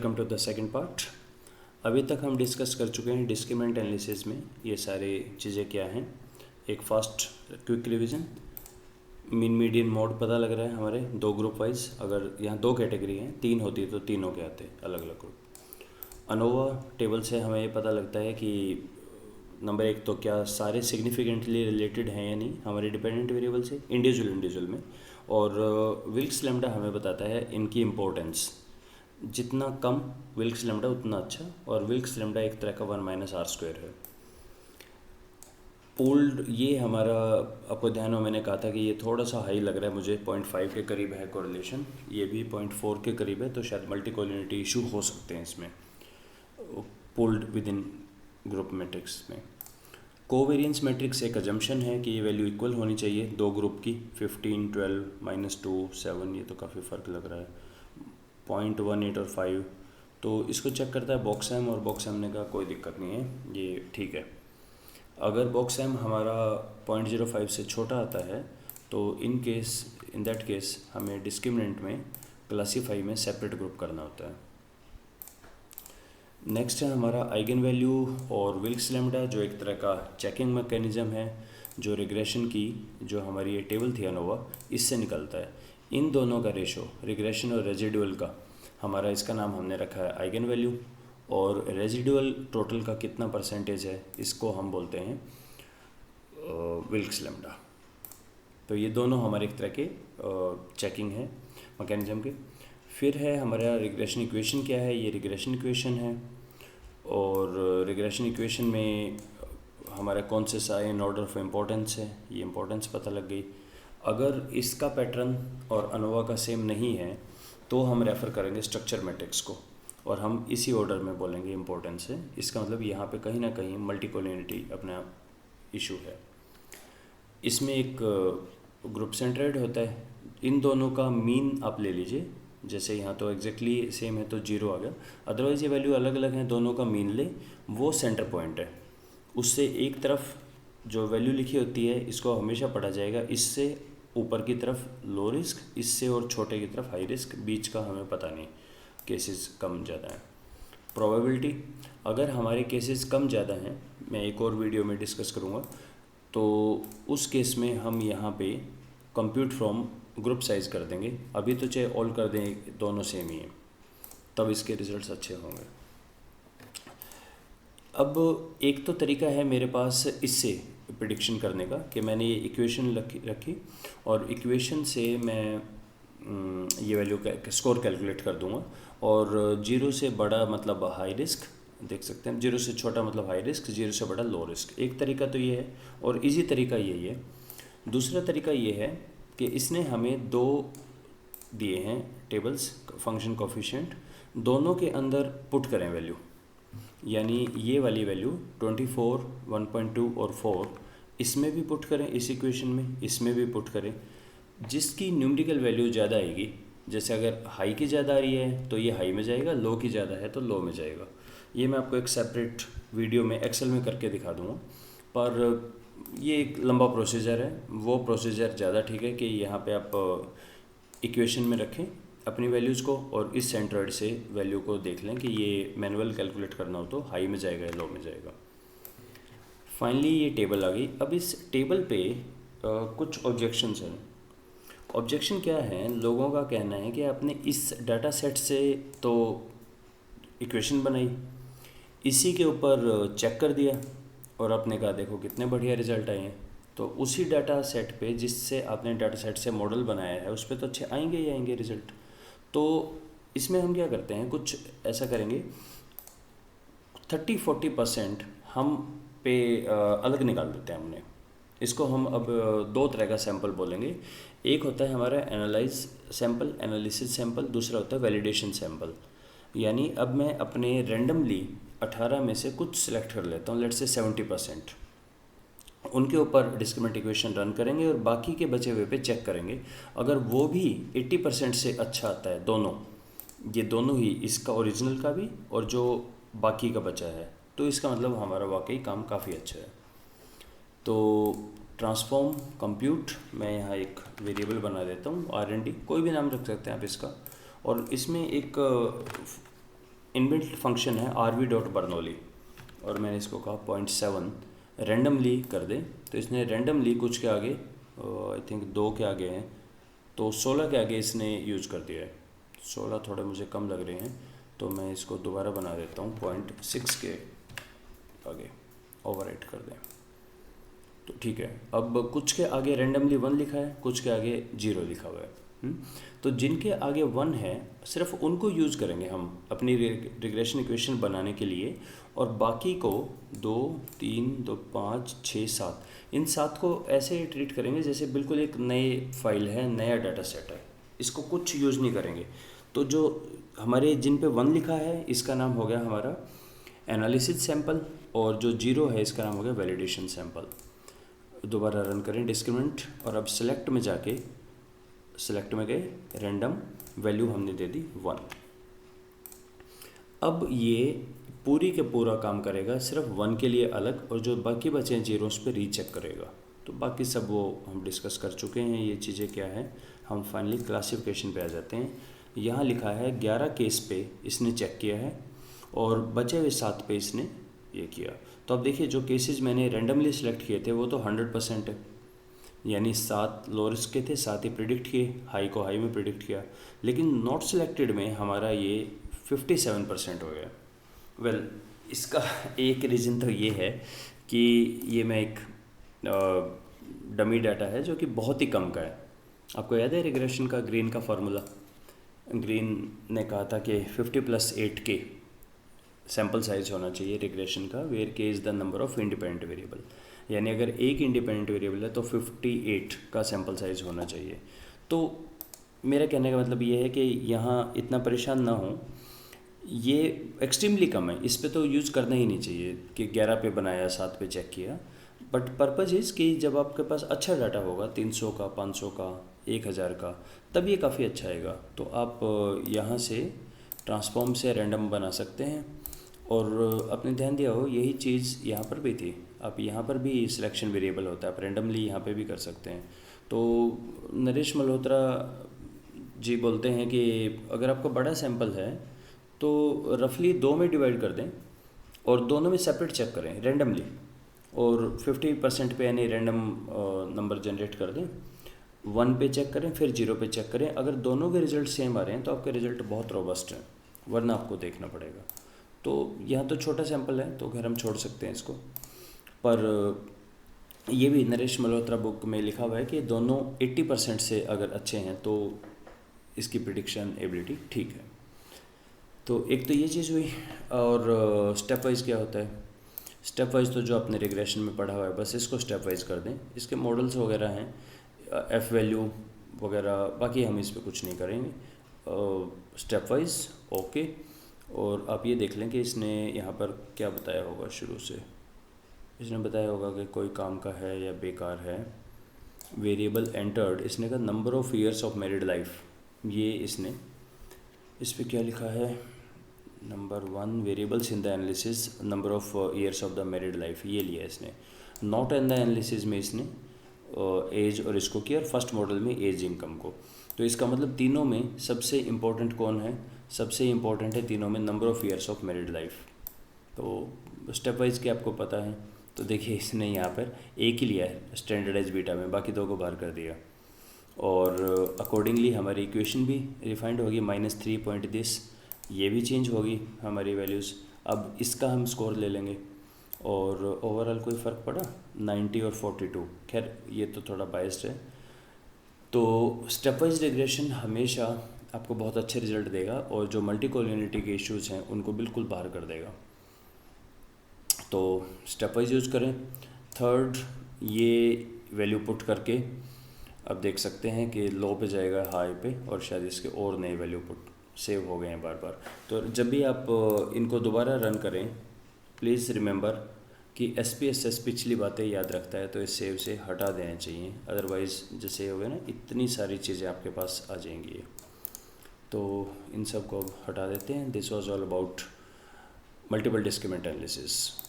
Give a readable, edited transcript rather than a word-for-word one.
Welcome to the second part. अभी तक हम डिस्कस कर चुके हैं डिस्क्रिमिनेंट एनालिसिस में ये सारे चीज़ें क्या हैं। एक fast quick revision, mean median mode पता लग रहा है हमारे दो ग्रुप वाइज। अगर यहाँ दो कैटेगरी हैं, तीन होती है तो तीनों के आते हैं अलग अलग ग्रुप। अनोवा टेबल से हमें ये पता लगता है कि नंबर एक तो क्या सारे सिग्निफिकेंटली रिलेटेड हैं या नहीं हमारे डिपेंडेंट वेरिएबल से इंडिविजुअल में। और विल्क्स लैम्डा हमें बताता है इनकी इम्पोर्टेंस, जितना कम विल्क्स लैम्डा उतना अच्छा। और विल्क्स लैम्डा एक तरह का 1-r² है। पूल्ड ये हमारा, आपको ध्यान हो मैंने कहा था कि ये थोड़ा सा हाई लग रहा है मुझे, 0.5 के करीब है कोरिलेशन, ये भी 0.4 के करीब है, तो शायद मल्टीकोलिनिटी इशू हो सकते हैं इसमें pooled with in group matrix में। कोवेरियंस मैट्रिक्स एक अजम्पशन है कि ये वैल्यू इक्वल होनी चाहिए दो ग्रुप की, 15, 12, -2, 7, ये तो काफ़ी फ़र्क लग रहा है, 0.18 और 5। तो इसको चेक करता है बॉक्सैम, और बॉक्सैम ने कहा कोई दिक्कत नहीं है, ये ठीक है। अगर बॉक्सैम हमारा 0.05 से छोटा आता है तो इन दैट केस हमें डिस्क्रिमिनेंट में क्लासीफाई में सेपरेट ग्रुप करना होता है। नेक्स्ट है हमारा आइगन वैल्यू और विल्क्स लैम्डा, जो एक तरह का चेकिंग मैकेनिज़्म है जो रिग्रेशन की, जो हमारी ये टेबल थी अनोवा, इससे निकलता है। इन दोनों का रेशो, रिग्रेशन और रेजिडुअल का, हमारा इसका नाम हमने रखा है आइगन वैल्यू, और रेजिडुअल टोटल का कितना परसेंटेज है इसको हम बोलते हैं विल्क्स लैम्डा। तो ये दोनों हमारे एक तरह के चेकिंग है मैकेनिज्म के। फिर है हमारा रिग्रेशन इक्वेशन क्या है, ये रिग्रेशन इक्वेशन है, और रिग्रेशन इक्वेशन में हमारा कौन से सा इन ऑर्डर ऑफ इम्पोर्टेंस है, ये इम्पोर्टेंस पता लग गई। अगर इसका पैटर्न और अनोवा का सेम नहीं है तो हम रेफ़र करेंगे स्ट्रक्चर मैट्रिक्स को, और हम इसी ऑर्डर में बोलेंगे इम्पोर्टेंस है। इसका मतलब यहाँ पे कहीं ना कहीं मल्टीकोलिनिटी अपना इशू है। इसमें एक ग्रुप सेंट्रेड होता है, इन दोनों का मीन आप ले लीजिए, जैसे यहाँ तो एग्जैक्टली सेम है तो 0 आ गया, अदरवाइज़ ये वैल्यू अलग अलग हैं, दोनों का मीन ले, वो सेंटर पॉइंट है। उससे एक तरफ जो वैल्यू लिखी होती है इसको हमेशा पढ़ा जाएगा, इससे ऊपर की तरफ लो रिस्क, इससे और छोटे की तरफ हाई रिस्क, बीच का हमें पता नहीं, केसेस कम ज़्यादा हैं। प्रोबेबिलिटी, अगर हमारे केसेस कम ज़्यादा हैं, मैं एक और वीडियो में डिस्कस करूँगा, तो उस केस में हम यहाँ पे कंप्यूट फ्रॉम ग्रुप साइज़ कर देंगे। अभी तो चाहे ऑल कर दें, दोनों सेम ही हैं, तब इसके रिजल्ट्स अच्छे होंगे। अब एक तो तरीका है मेरे पास इससे प्रिडिक्शन करने का कि मैंने ये इक्वेशन रखी और इक्वेशन से मैं ये वैल्यू का स्कोर कैलकुलेट कर दूंगा, और 0 से बड़ा मतलब हाई रिस्क, देख सकते हैं 0 से छोटा मतलब हाई रिस्क, 0 से बड़ा लो रिस्क। एक तरीका तो ये है, और इजी तरीका यही है। दूसरा तरीका ये है कि इसने हमें दो दिए हैं टेबल्स, फंक्शन कोफिशिएंट, दोनों के अंदर पुट करें वैल्यू, यानी ये वाली वैल्यू 24, 1.2 और 4 इसमें भी पुट करें, इस इक्वेशन में इसमें भी पुट करें। जिसकी न्यूमेरिकल वैल्यू ज़्यादा आएगी, जैसे अगर हाई की ज़्यादा आ रही है तो ये हाई में जाएगा, लो की ज़्यादा है तो लो में जाएगा। ये मैं आपको एक सेपरेट वीडियो में एक्सेल में करके दिखा दूँगा, पर ये एक लंबा प्रोसीजर है, वो प्रोसीजर ज़्यादा ठीक है कि यहाँ पे आप इक्वेशन में रखें अपनी वैल्यूज़ को, और इस सेंट्रॉइड से वैल्यू को देख लें कि ये मैनुअल कैलकुलेट करना हो तो हाई में जाएगा या लो में जाएगा। फाइनली ये टेबल आ गई। अब इस टेबल पे कुछ ऑब्जेक्शंस हैं। ऑब्जेक्शन क्या है, लोगों का कहना है कि आपने इस डाटा सेट से तो इक्वेशन बनाई, इसी के ऊपर चेक कर दिया, और आपने कहा देखो कितने बढ़िया रिजल्ट आए हैं, तो उसी डाटा सेट पे जिससे आपने डाटा सेट से मॉडल बनाया है उस पर तो अच्छे आएंगे ही आएंगे रिजल्ट। तो इसमें हम क्या करते हैं, कुछ ऐसा करेंगे, 30-40% हम पे अलग निकाल देते हैं हमने। इसको हम अब दो तरह का सैंपल बोलेंगे। एक होता है हमारा एनालाइज सैंपल, एनालिसिस सैंपल, दूसरा होता है वैलिडेशन सैंपल। यानी अब मैं अपने रेंडमली 18 में से कुछ सिलेक्ट कर लेता हूँ, लेट्स से 70%, उनके ऊपर डिस्क्रिमिनेंट इक्वेशन रन करेंगे और बाकी के बचे हुए पे चेक करेंगे। अगर वो भी 80% से अच्छा आता है, दोनों, ये दोनों ही, इसका ओरिजिनल का भी और जो बाकी का बचा है, तो इसका मतलब हमारा वाकई काम काफ़ी अच्छा है। तो ट्रांसफॉर्म कंप्यूट, मैं यहाँ एक वेरिएबल बना देता हूँ, R&D, कोई भी नाम रख सकते हैं आप इसका, और इसमें एक इनबिल्ट फंक्शन है rv.bernoulli और मैंने इसको कहा 0.7 रैंडमली कर दें, तो इसने रैंडमली कुछ के आगे आई थिंक 2 के आगे हैं, तो 16 के आगे इसने यूज कर दिया है। 16 थोड़े मुझे कम लग रहे हैं, तो मैं इसको दोबारा बना देता हूँ 0.6 के आगे, ओवरराइट कर दें तो ठीक है। अब कुछ के आगे रैंडमली 1 लिखा है, कुछ के आगे 0 लिखा हुआ है। तो जिनके आगे 1 है सिर्फ उनको यूज़ करेंगे हम अपनी रिग्रेशन इक्वेशन बनाने के लिए, और बाकी को 2, 3, 2, 5, 6, 7 इन 7 को ऐसे ही ट्रीट करेंगे जैसे बिल्कुल एक नई फाइल है, नया डाटा सेट है, इसको कुछ यूज़ नहीं करेंगे। तो जो हमारे जिन पे 1 लिखा है इसका नाम हो गया हमारा एनालिसिस सैंपल, और जो 0 है इसका नाम हो गया वैलिडेशन सैंपल। दोबारा रन करें डिस्क्रिमिनेंट, और अब सेलेक्ट में जाके सेलेक्ट में गए, रैंडम वैल्यू हमने दे दी 1। अब ये पूरी के पूरा काम करेगा सिर्फ 1 के लिए अलग, और जो बाकी बचे हैं जीरोस पे रीचेक करेगा। तो बाकी सब वो हम डिस्कस कर चुके हैं, ये चीज़ें क्या है। हम फाइनली क्लासिफिकेशन पे आ जाते हैं। यहाँ लिखा है 11 केस पे इसने चेक किया है और बचे हुए 7 पे इसने ये किया। तो अब देखिए जो केसेस मैंने रैंडमली सेलेक्ट किए थे वो तो 100% है, यानी 7 लो रिस्क के थे, 7 ही प्रिडिक्ट किए, हाई को हाई में प्रिडिक्ट किया। लेकिन नॉट सिलेक्टेड में हमारा ये 57% हो गया। वेल इसका एक रीज़न तो ये है कि ये मैं एक डमी डाटा है जो कि बहुत ही कम का है। आपको याद है रिग्रेशन का ग्रीन का फार्मूला? ग्रीन ने कहा था कि 50+8 के सैम्पल साइज होना चाहिए रिग्रेशन का, वेयर के is the number of independent variable, यानी अगर एक इंडिपेंडेंट वेरिएबल है तो 58 का सैम्पल साइज होना चाहिए। तो मेरा कहने का मतलब ये है कि यहाँ इतना परेशान ना हो, ये एक्सट्रीमली कम है, इस पे तो यूज़ करना ही नहीं चाहिए कि 11 पे बनाया 7 पे चेक किया। बट पर्पज़ इज़ कि जब आपके पास अच्छा डाटा होगा 300 का, 500 का, 1000 का, तब ये काफ़ी अच्छा आएगा। तो आप यहाँ से ट्रांसफॉर्म से रैंडम बना सकते हैं। और आपने ध्यान दिया हो यही चीज़ यहाँ पर भी थी, आप यहाँ पर भी सिलेक्शन वेरिएबल होता है, आप रैंडमली यहाँ पे भी कर सकते हैं। तो नरेश मल्होत्रा जी बोलते हैं कि अगर आपका बड़ा सैंपल है तो रफली 2 में डिवाइड कर दें और दोनों में सेपरेट चेक करें रैंडमली, और 50% पे यानी रैंडम नंबर जनरेट कर दें, 1 पे चेक करें फिर 0 पे चेक करें। अगर दोनों के रिज़ल्ट सेम आ रहे हैं तो आपके रिज़ल्ट बहुत रोबस्ट हैं, वरना आपको देखना पड़ेगा। तो यहाँ तो छोटा सैंपल है तो खैर हम छोड़ सकते हैं इसको, पर ये भी नरेश मल्होत्रा बुक में लिखा हुआ है कि दोनों 80% से अगर अच्छे हैं तो इसकी प्रिडिक्शन एबिलिटी ठीक है। तो एक तो ये चीज़ हुई। और स्टेप वाइज क्या होता है? स्टेप वाइज तो जो आपने रिग्रेशन में पढ़ा हुआ है बस इसको स्टेप वाइज कर दें। इसके मॉडल्स वगैरह हैं, एफ वैल्यू वगैरह, बाकी हम इस पर कुछ नहीं करेंगे, स्टेप वाइज ओके। और आप ये देख लें कि इसने यहाँ पर क्या बताया होगा। शुरू से इसने बताया होगा कि कोई काम का है या बेकार है। वेरिएबल एंटर्ड, इसने कहा number of years of married life, ये इसने इस पर क्या लिखा है, number 1 variables in the analysis number of years of the married life, ये लिया इसने। नॉट इन द एनालिसिस में इसने एज और इसको किया, और फर्स्ट मॉडल में एज इनकम को। तो इसका मतलब तीनों में सबसे इम्पोर्टेंट कौन है? सबसे इम्पोर्टेंट है तीनों में number of years of married life. तो स्टेप वाइज के आपको पता है। तो देखिए इसने यहाँ पर एक ही लिया है स्टैंडर्डाइज बीटा में, बाकी 2 को बाहर कर दिया, और अकॉर्डिंगली हमारी इक्वेशन भी रिफाइंड होगी -3 पॉइंट दिस, ये भी चेंज होगी हमारी वैल्यूज़। अब इसका हम स्कोर ले लेंगे, और ओवरऑल कोई फ़र्क पड़ा 90 और 42, खैर ये तो थोड़ा बायस्ड है। तो स्टेप वाइज रिग्रेशन हमेशा आपको बहुत अच्छे रिजल्ट देगा, और जो मल्टी कोलिनिटी के इश्यूज़ हैं उनको बिल्कुल बाहर कर देगा। तो स्टेप वाइज यूज़ करें। थर्ड, ये वैल्यू पुट करके अब देख सकते हैं कि लो पे जाएगा हाई पे, और शायद इसके और नए वैल्यू पुट सेव हो गए हैं बार बार। तो जब भी आप इनको दोबारा रन करें प्लीज़ रिमेंबर कि SPSS पिछली बातें याद रखता है, तो इस सेव से हटा देना चाहिए, अदरवाइज़ जो सेव हो गए ना इतनी सारी चीज़ें आपके पास आ जाएंगी। तो इन सब को अब हटा देते हैं। This was all about multiple discriminant analysis.